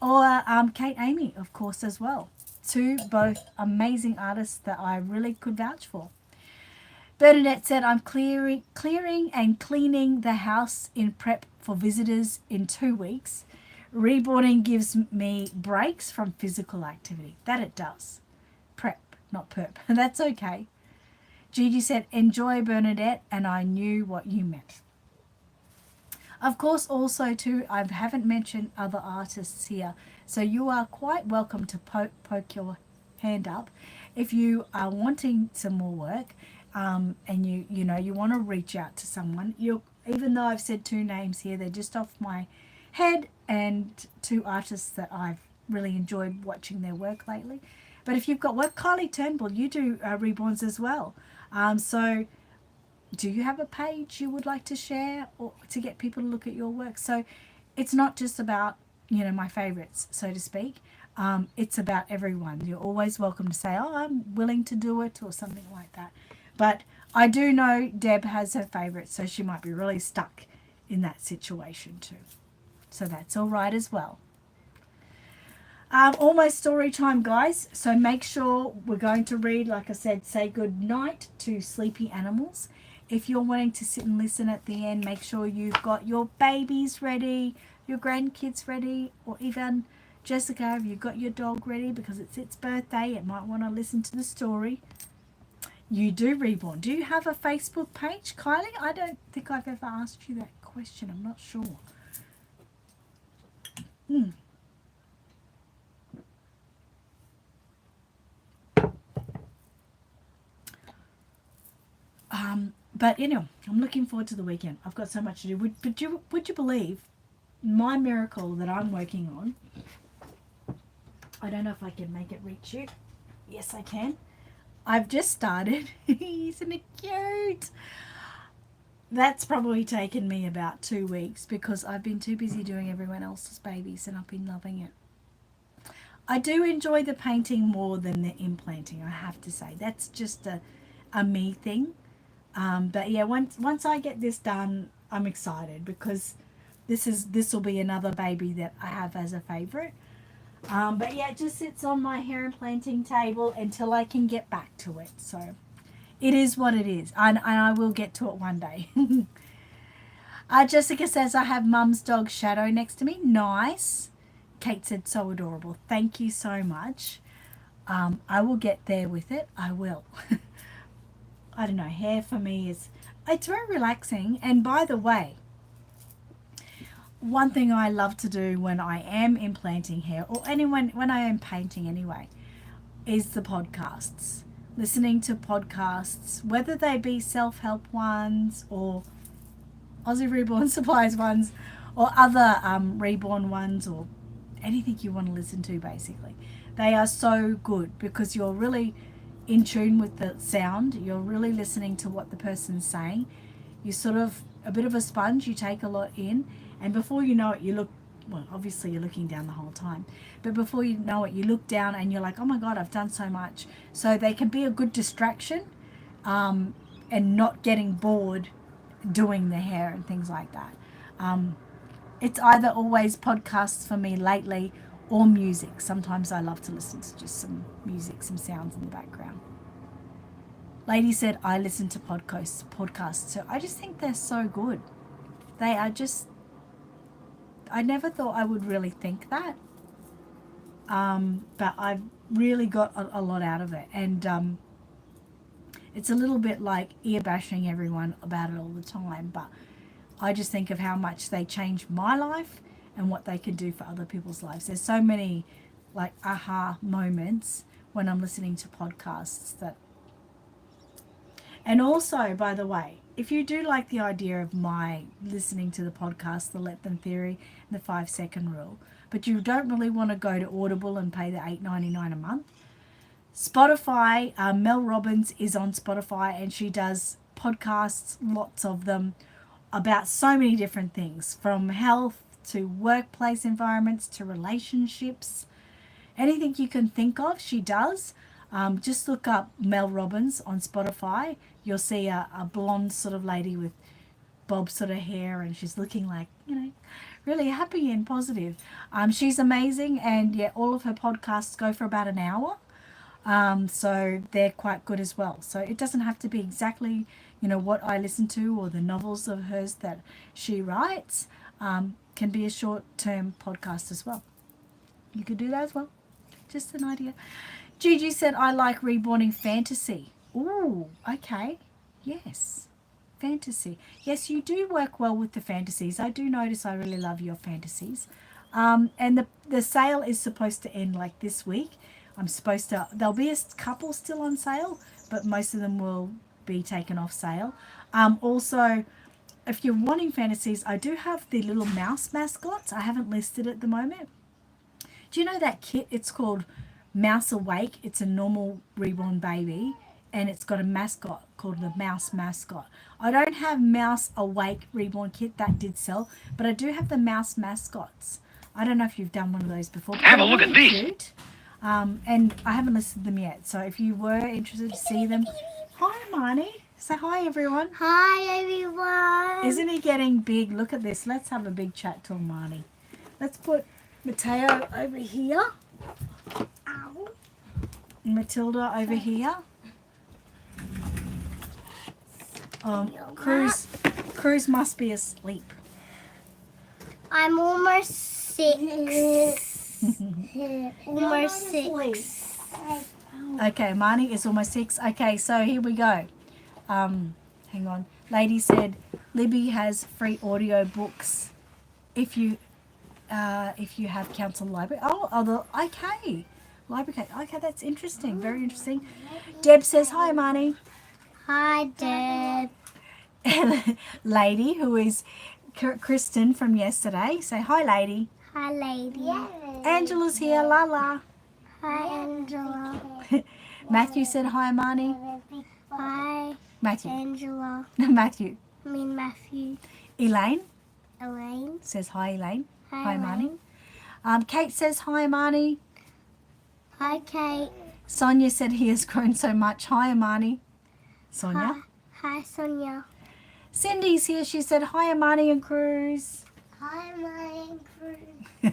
Or Kate Amy, of course, as well. Two both amazing artists that I really could vouch for. Bernadette said, I'm clearing and cleaning the house in prep for visitors in 2 weeks. Reborning gives me breaks from physical activity. That it does. Prep, not perp. That's okay. Gigi said, enjoy, Bernadette, and I knew what you meant. Of course, also too, I haven't mentioned other artists here, so you are quite welcome to poke your hand up if you are wanting some more work. And you want to reach out to someone. Even though I've said 2 names here, they're just off my head, and 2 artists that I've really enjoyed watching their work lately. But if you've got work, Kylie Turnbull, you do Reborns as well. So do you have a page you would like to share or to get people to look at your work? So it's not just about, my favorites, so to speak. It's about everyone. You're always welcome to say, oh, I'm willing to do it or something like that. But I do know Deb has her favourites, so she might be really stuck in that situation too. So that's all right as well. Almost story time, guys. So make sure we're going to read, like I said, say good night to sleepy animals. If you're wanting to sit and listen at the end, make sure you've got your babies ready, your grandkids ready, or even Jessica, have you got your dog ready because it's its birthday? It might want to listen to the story. You do, Reborn. Do you have a Facebook page, Kylie? I don't think I've ever asked you that question. I'm not sure. But anyway, I'm looking forward to the weekend. I've got so much to do. Would you believe my miracle that I'm working on? I don't know if I can make it reach you. Yes, I can. I've just started. Isn't it cute? That's probably taken me about 2 weeks because I've been too busy doing everyone else's babies, and I've been loving it. I do enjoy the painting more than the implanting, I have to say. That's just a me thing. But yeah, once I get this done, I'm excited because this will be another baby that I have as a favorite. But yeah, it just sits on my hair implanting table until I can get back to it. So it is what it is, and I will get to it one day. Jessica says, I have Mum's dog Shadow next to me. Nice. Kate said, so adorable. Thank you so much. I will get there with it. I will. I don't know, hair for me it's very relaxing. And by the way, one thing I love to do when I am implanting hair, or when I am painting anyway, is the podcasts. Listening to podcasts, whether they be self-help ones or Aussie Reborn Supplies ones or other Reborn ones, or anything you want to listen to, basically. They are so good because you're really in tune with the sound. You're really listening to what the person's saying. You're sort of a bit of a sponge. You take a lot in, and before you know it, obviously you're looking down the whole time, but before you know it, you look down and you're like, oh my God, I've done so much. So they can be a good distraction, and not getting bored doing the hair and things like that. It's either always podcasts for me lately or music. Sometimes I love to listen to just some music, some sounds in the background. Lady said, I listen to podcasts. So I just think they're so good. They are just, I never thought I would really think that. but I've really got a lot out of it. And it's a little bit like ear bashing everyone about it all the time, but I just think of how much they change my life and what they can do for other people's lives. There's so many like aha moments when I'm listening to podcasts that. And also, by the way, if you do like the idea of my listening to the podcast, the Let Them Theory, and the 5 second rule, but you don't really want to go to Audible and pay the $8.99 a month, Spotify, Mel Robbins is on Spotify and she does podcasts, lots of them, about so many different things, from health to workplace environments to relationships. Anything you can think of, she does. Just look up Mel Robbins on Spotify. You'll see a blonde sort of lady with bob sort of hair, and she's looking like, really happy and positive. She's amazing, and yeah, all of her podcasts go for about an hour. So they're quite good as well. So it doesn't have to be exactly, what I listen to or the novels of hers that she writes. Can be a short-term podcast as well. You could do that as well. Just an idea. Gigi said, I like reborning fantasy. Ooh, okay. Yes. Fantasy. Yes, you do work well with the fantasies. I do notice I really love your fantasies. And the sale is supposed to end like this week. There'll be a couple still on sale, but most of them will be taken off sale. Also, if you're wanting fantasies, I do have the little mouse mascots. I haven't listed at the moment. Do you know that kit? It's called Mouse Awake. It's a normal reborn baby, and it's got a mascot called the Mouse Mascot. I don't have Mouse Awake reborn kit. That did sell, but I do have the mouse mascots. I don't know if you've done one of those before. Have a look at these. Cute. And I haven't listed them yet, so if you were interested to see them. Hi, Marnie. Say hi, everyone. Hi, everyone. Isn't he getting big? Look at this. Let's have a big chat to Marnie. Let's put Mateo over here. Ow. Matilda over here. Cruz must be asleep. I'm almost 6. Almost 6. Okay, Marnie is almost 6. Okay, so here we go. Hang on. Lady said Libby has free audio books if you have council library. Okay. Library. Okay, that's interesting. Very interesting. Deb says hi, Marnie. Hi, Deb. Lady, who is Kristen from yesterday. Say hi, Lady. Hi, lady. Angela's here. La. Hi, Angela. Matthew said hi, Marnie. Hi, Matthew. Angela. Matthew. I mean, Matthew. Elaine Elaine. says hi, Elaine. Hi, Marnie. Kate says hi, Marnie. Hi, Kate. Sonia said he has grown so much. Hi, Marnie. Sonia. Hi, Sonia. Cindy's here. She said hi, Marnie and Cruz. Hi, my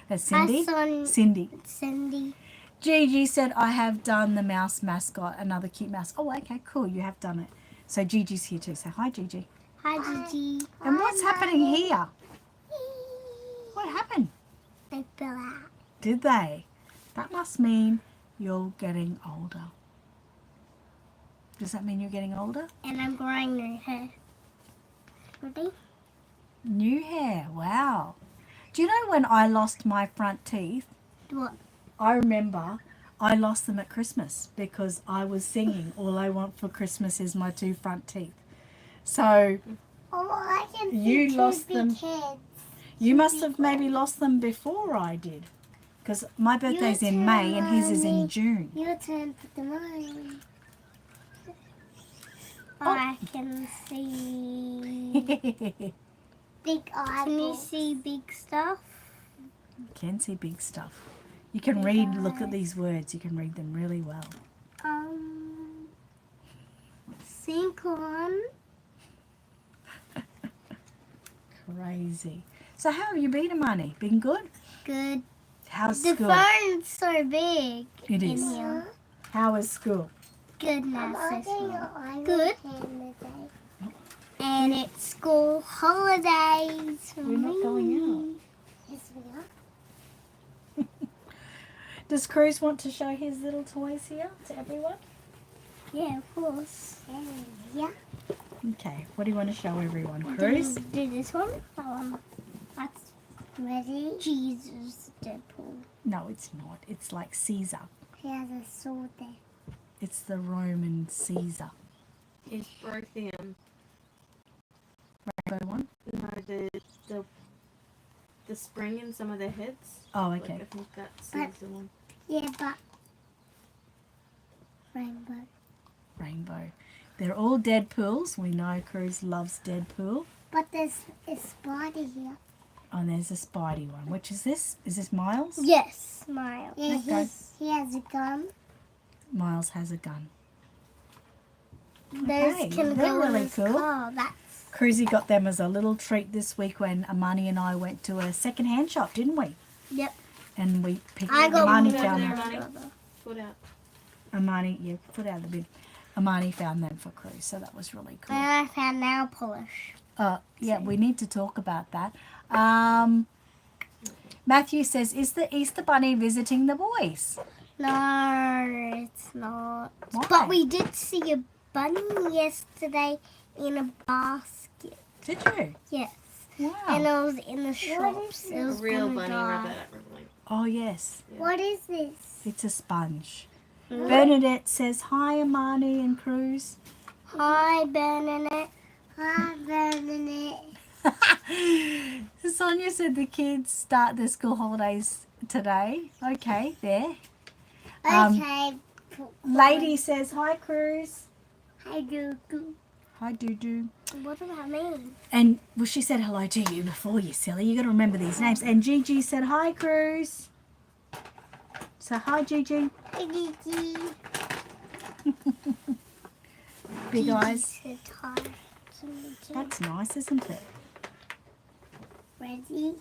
That's Cindy. Hi, Cindy. Cindy. Gigi said I have done the mouse mascot, another cute mouse. Oh, okay, cool. You have done it. So Gigi's here too. Say hi, Gigi. Hi, Gigi. And what's happening here? What happened? They fell out. Did they? That must mean you're getting older. Does that mean you're getting older? And I'm growing new hair. Ready? New hair. Wow. Do you know when I lost my front teeth? What? I remember I lost them at Christmas because I was singing All I Want for Christmas is My Two Front Teeth. So Oh, I can You see lost two them. big heads. you must have maybe lost them before I did. Because my birthday's in May and his is in June. Your turn, put them on. Oh. I can see big eyeballs. Can you see big stuff? Can see big stuff. You can read, look at these words, you can read them really well. Think on. Crazy. So how have you been, Amani? Been good? Good. How's The school? phone's so big. It in is. here. How is school? Good now, Good. And it's school holidays. for We're not me. going out. Yes, we are. Does Cruz want to show his little toys here to everyone? Yeah, of course. Yeah. Okay, what do you want to show everyone, Do Cruz? this one. That's ready. Jesus, Deadpool. No, it's not. It's like Caesar. He has a sword there. It's the Roman Caesar. It's broke the Rainbow one? no, the spring in some of their heads. Oh, Like, okay. I think that's the one. Yeah, but rainbow. Rainbow. They're all Deadpools. We know Cruz loves Deadpool. But there's a spider here. Oh, and there's a Spidey one. Which is this? Is this Miles? Yes, Miles. Yeah, Okay. he has a gun. Miles has a gun. Those Okay, can they're go really in his cool. car. That's Cruzy got them as a little treat this week when Amani and I went to a second-hand shop, didn't we? Yep. And we picked I got Amani one found over them. there. Foot out. Amani, yeah, put out the bin. Amani found them for Cruz, so that was really cool. And I found nail polish. Yeah, we need to talk about that. Matthew says, is the Easter Bunny visiting the boys? No, it's not. Why? But we did see a bunny yesterday in a basket. Did you? Yes. Wow. And it was in the shops. It A was real gonna bunny die. rabbit at Reborn. Oh, yes. What is this? It's a sponge. Mm. Bernadette says, hi, Amani and Cruz. Hi, Bernadette. Hi, Bernadette. Sonia said the kids start their school holidays today. Okay, there. Okay. Lady says, hi, Cruz. Hi, Doo-doo. Hi, Doo-Doo. What does that mean? And, well, she said hello to you before, you silly. You got to remember these names. And Gigi said, hi, Cruz. So, hi, Gigi. Hi, Gigi. Big Gigi eyes. said hi to me too. That's nice, isn't it? Ready?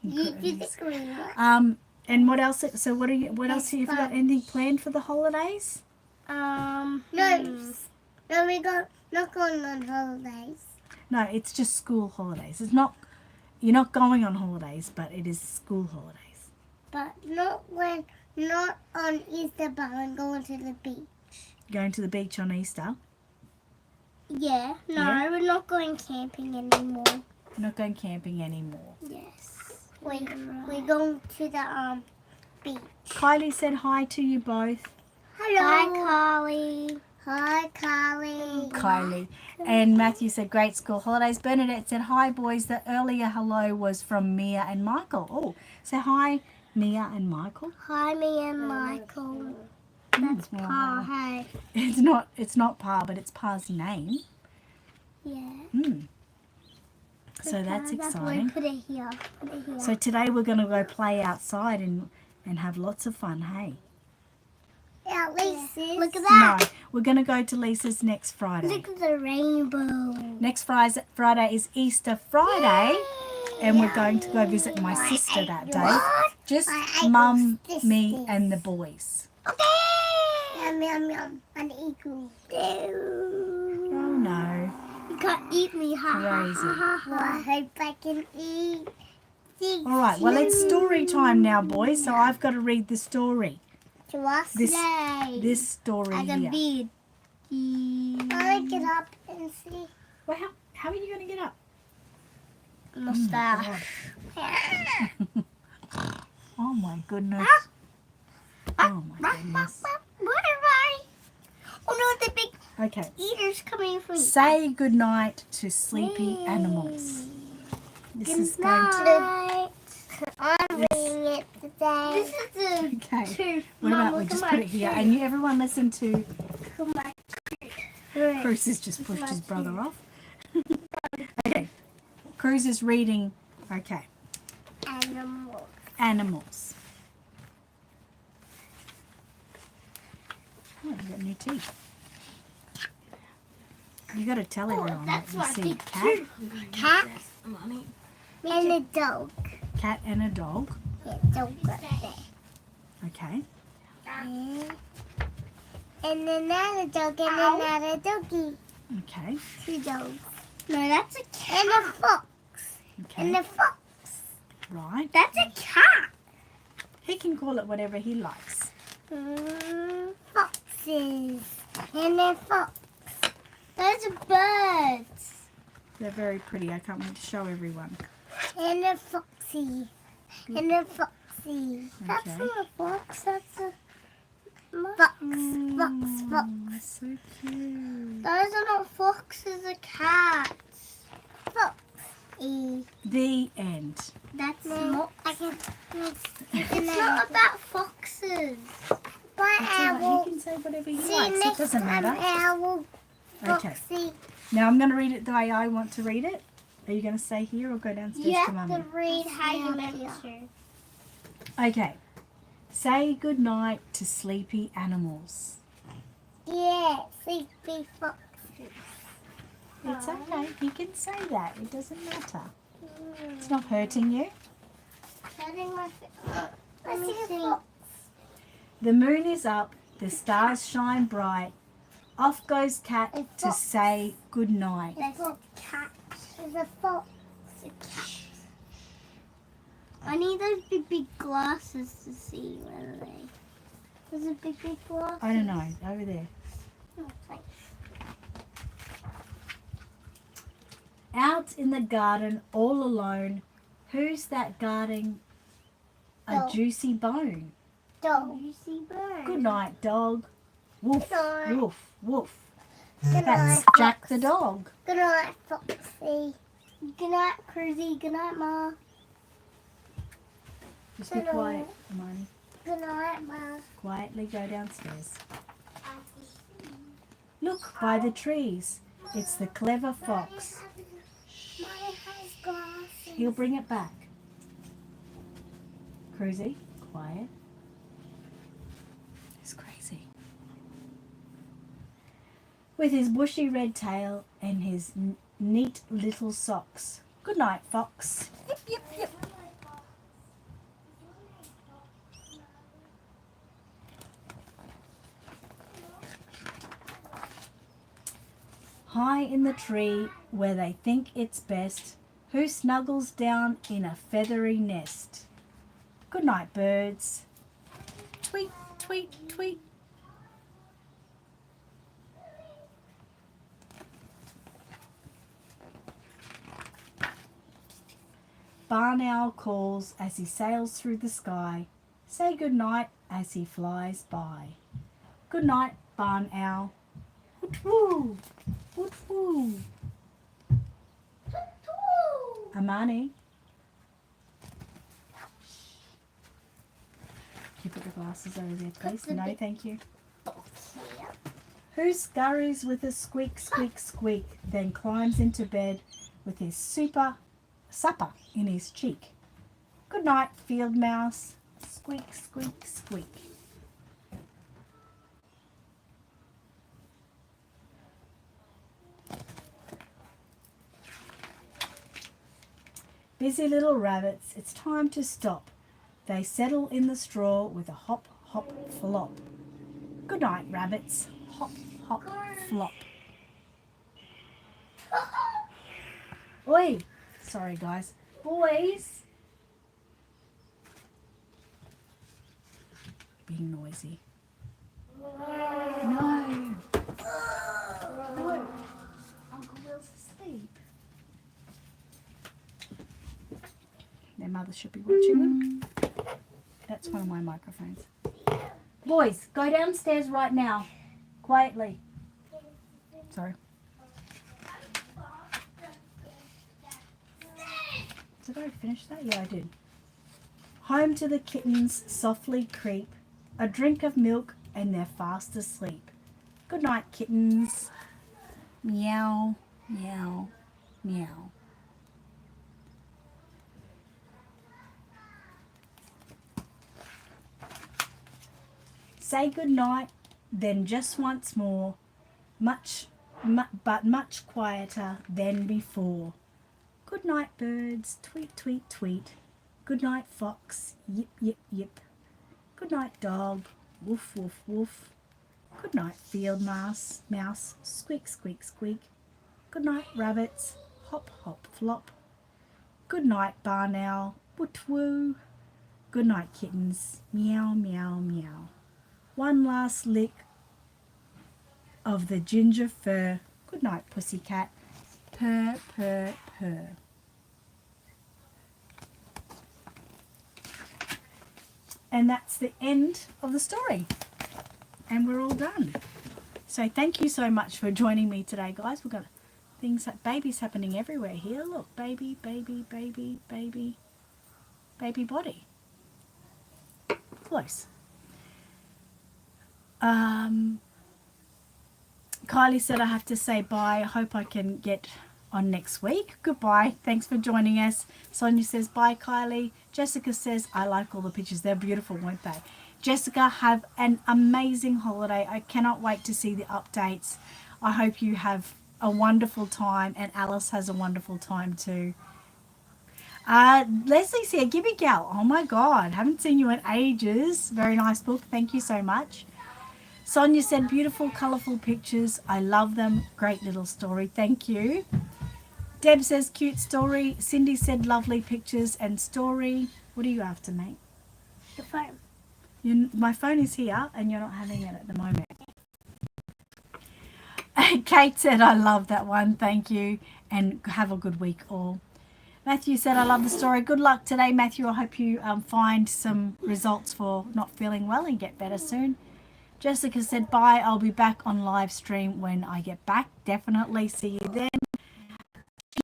You do the green one. And what else? So, what else have you got? Anything planned for the holidays? No, we got not going on holidays. No, it's just school holidays. It's not. You're not going on holidays, but it is school holidays. But not on Easter, but I'm going to the beach. Going to the beach on Easter. Yeah, no, Yeah. we're not going camping anymore. You're not going camping anymore. Yes. We're going to the beach. Kylie said hi to you both. Hello. Hi, Carly. Hi, Carly. Kylie. And Matthew said great school holidays. Bernadette said hi boys. The earlier hello was from Mia and Michael. Oh, say hi Mia and Michael. Hi, me and Michael. That's Pa, hey. It's not Pa, but it's Pa's name. Yeah. So that's That's why I exciting. put it here. Put it here. So today we're going to go play outside and have lots of fun, hey? Yeah, Lisa's. Look at No, that. we're going to go to Lisa's next Friday. Look at the rainbow. Next Friday is Easter Friday, and we're going to go visit my sister that day. What? Just I Mum, this, me, this. and the boys. Okay. Yum, yum, yum. An eagle. Oh no. You can't eat me. Ha, Crazy. ha, ha, ha. I hope I can eat. All right, well, it's story time now, boys, so I've got to read the story. To us This today. This story I can here. be. I get up and see. Well, how are you going to get up? Mustache. Oh my goodness. Oh my goodness. What am I? Oh no, the big Okay. eater's coming for me. Say goodnight to sleepy animals. This is going to... Night. I'm reading it today. This is the Okay. truth. What about we just put it here and everyone listen to... Cruz has just pushed his brother off. Okay. Cruz is reading... Okay. Animal. Animals. Oh, you got new teeth. You got to tell everyone that's what you my see. big Cat, Cat Mommy. and a dog. cat and a dog. Yeah, dog right there. Okay. And another dog and another doggy. Okay. Two dogs. No, that's a cat. And a fox. Okay. And a fox. Right. That's a cat. He can call it whatever he likes. Foxes. And a fox. Those are birds. They're very pretty. I can't wait to show everyone. And a foxy. And a foxy. That's Okay. not a fox. That's a fox. Fox. So cute. Those are not foxes. Are cats. Foxy. The end. That's not. It's not about foxes. But That's all right. He can say whatever he likes. It doesn't matter. Owl. Okay. Foxy. Now I'm going to read it the way I want to read it. Are you going to stay here or go downstairs You to have Mummy? to read how you meant to. Okay. Say good night to sleepy animals. Yeah, sleepy foxes. It's okay. You can say that. It doesn't matter. It's not hurting you. Hurting my Let me see. The moon is up. The stars shine bright. Off goes Cat A to fox. say good night. There's a cat. There's a fox. A cat. I need those big glasses to see whether they. There's a big glasses. I don't know. Over there. Oh, thanks. Out in the garden all alone. Who's that guarding a Dog. juicy bone? Dog. You see bird. Good night, dog. Woof, Good night. woof, woof. Good That's night, Jack fox. the dog. Good night, Foxy. Good night, Cruzy. Good night, Ma. Just be Good quiet, night. Hermione. Good night, Ma. Quietly go downstairs. Look by the trees. It's the clever fox. Mommy has glasses. He'll bring it back. Cruzy, quiet. He's crazy. With his bushy red tail and his neat little socks. Good night, fox. Yip, yip, yip. High in the tree where they think it's best, who snuggles down in a feathery nest. Good night, birds. Tweet, tweet, tweet. Barn owl calls as he sails through the sky. Say good night as he flies by. Good night, barn owl. Woot-woo, woot-woo. Amani. Can you put the glasses over there, please? the No, big- thank you. Fox here. Who scurries with a squeak, squeak, squeak, then climbs into bed with his supper in his cheek. Good night, field mouse. Squeak, squeak, squeak. Busy little rabbits, it's time to stop. They settle in the straw with a hop, hop, flop. Good night, rabbits. Hop, hop, flop. Oi! Sorry, guys. Boys! Being noisy. No! No! Uncle Will's asleep. Their mother should be watching them. That's one of my microphones. Boys, go downstairs right now. Quietly. Sorry. Did I finish that? Yeah, I did. Home to the kittens softly creep. A drink of milk and they're fast asleep. Good night, kittens. Meow, meow, meow. Say good night, then just once more, but much quieter than before. Good night, birds, tweet, tweet, tweet. Good night, fox, yip, yip, yip. Good night, dog, woof, woof, woof. Good night, field mouse, squeak, squeak, squeak. Good night, rabbits, hop, hop, flop. Good night, barn owl, woot, woo. Good night, kittens. Meow, meow, meow. One last lick of the ginger fur. Good night, pussycat. Purr, purr, purr. And that's the end of the story. And we're all done. So thank you so much for joining me today, guys. We've got things like babies happening everywhere here. Look, baby, baby, baby, baby, baby body. Close. Kylie said I have to say bye. I hope I can get on next week. Goodbye. Thanks for joining us. Sonia says bye, Kylie. Jessica says I like all the pictures. They're beautiful, weren't they? Jessica, have an amazing holiday. I cannot wait to see the updates. I hope you have a wonderful time, and Alice has a wonderful time too. Leslie's here. Gibby Gal. Oh my God. Haven't seen you in ages. Very nice book. Thank you so much. Sonia said beautiful, colourful pictures. I love them. Great little story. Thank you. Deb says cute story. Cindy said lovely pictures and story. What are you after, mate? The phone. My phone is here and you're not having it at the moment. Kate said I love that one. Thank you. And have a good week all. Matthew said I love the story. Good luck today, Matthew. I hope you find some results for not feeling well and get better soon. Jessica said bye. I'll be back on live stream when I get back. Definitely see you then.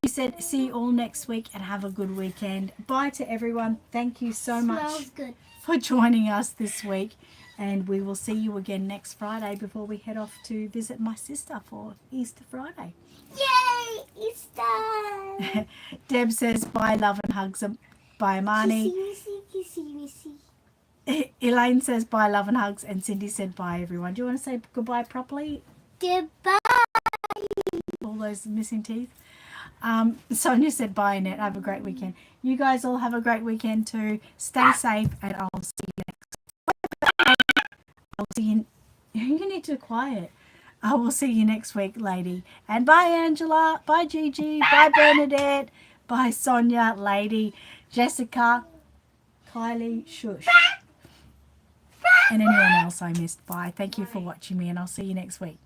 She said see you all next week and have a good weekend. Bye to everyone. Thank you so much Good. for joining us this week. And we will see you again next Friday before we head off to visit my sister for Easter Friday. Yay! Easter! Deb says bye, love and hugs. Bye, Amani. Kissy. Elaine says bye, love and hugs. And Cindy said bye, everyone. Do you want to say goodbye properly? Goodbye. All those missing teeth. Sonia said bye, Annette. Have a great weekend. You guys all have a great weekend too. Stay safe, and I'll see you next. I'll see you. You need to be quiet. I will see you next week, lady. And bye, Angela. Bye, Gigi. Bye, Bernadette. Bye, Sonia, lady, Jessica, Kylie, Shush, and anyone else I missed. Bye. Thank you for watching me, and I'll see you next week.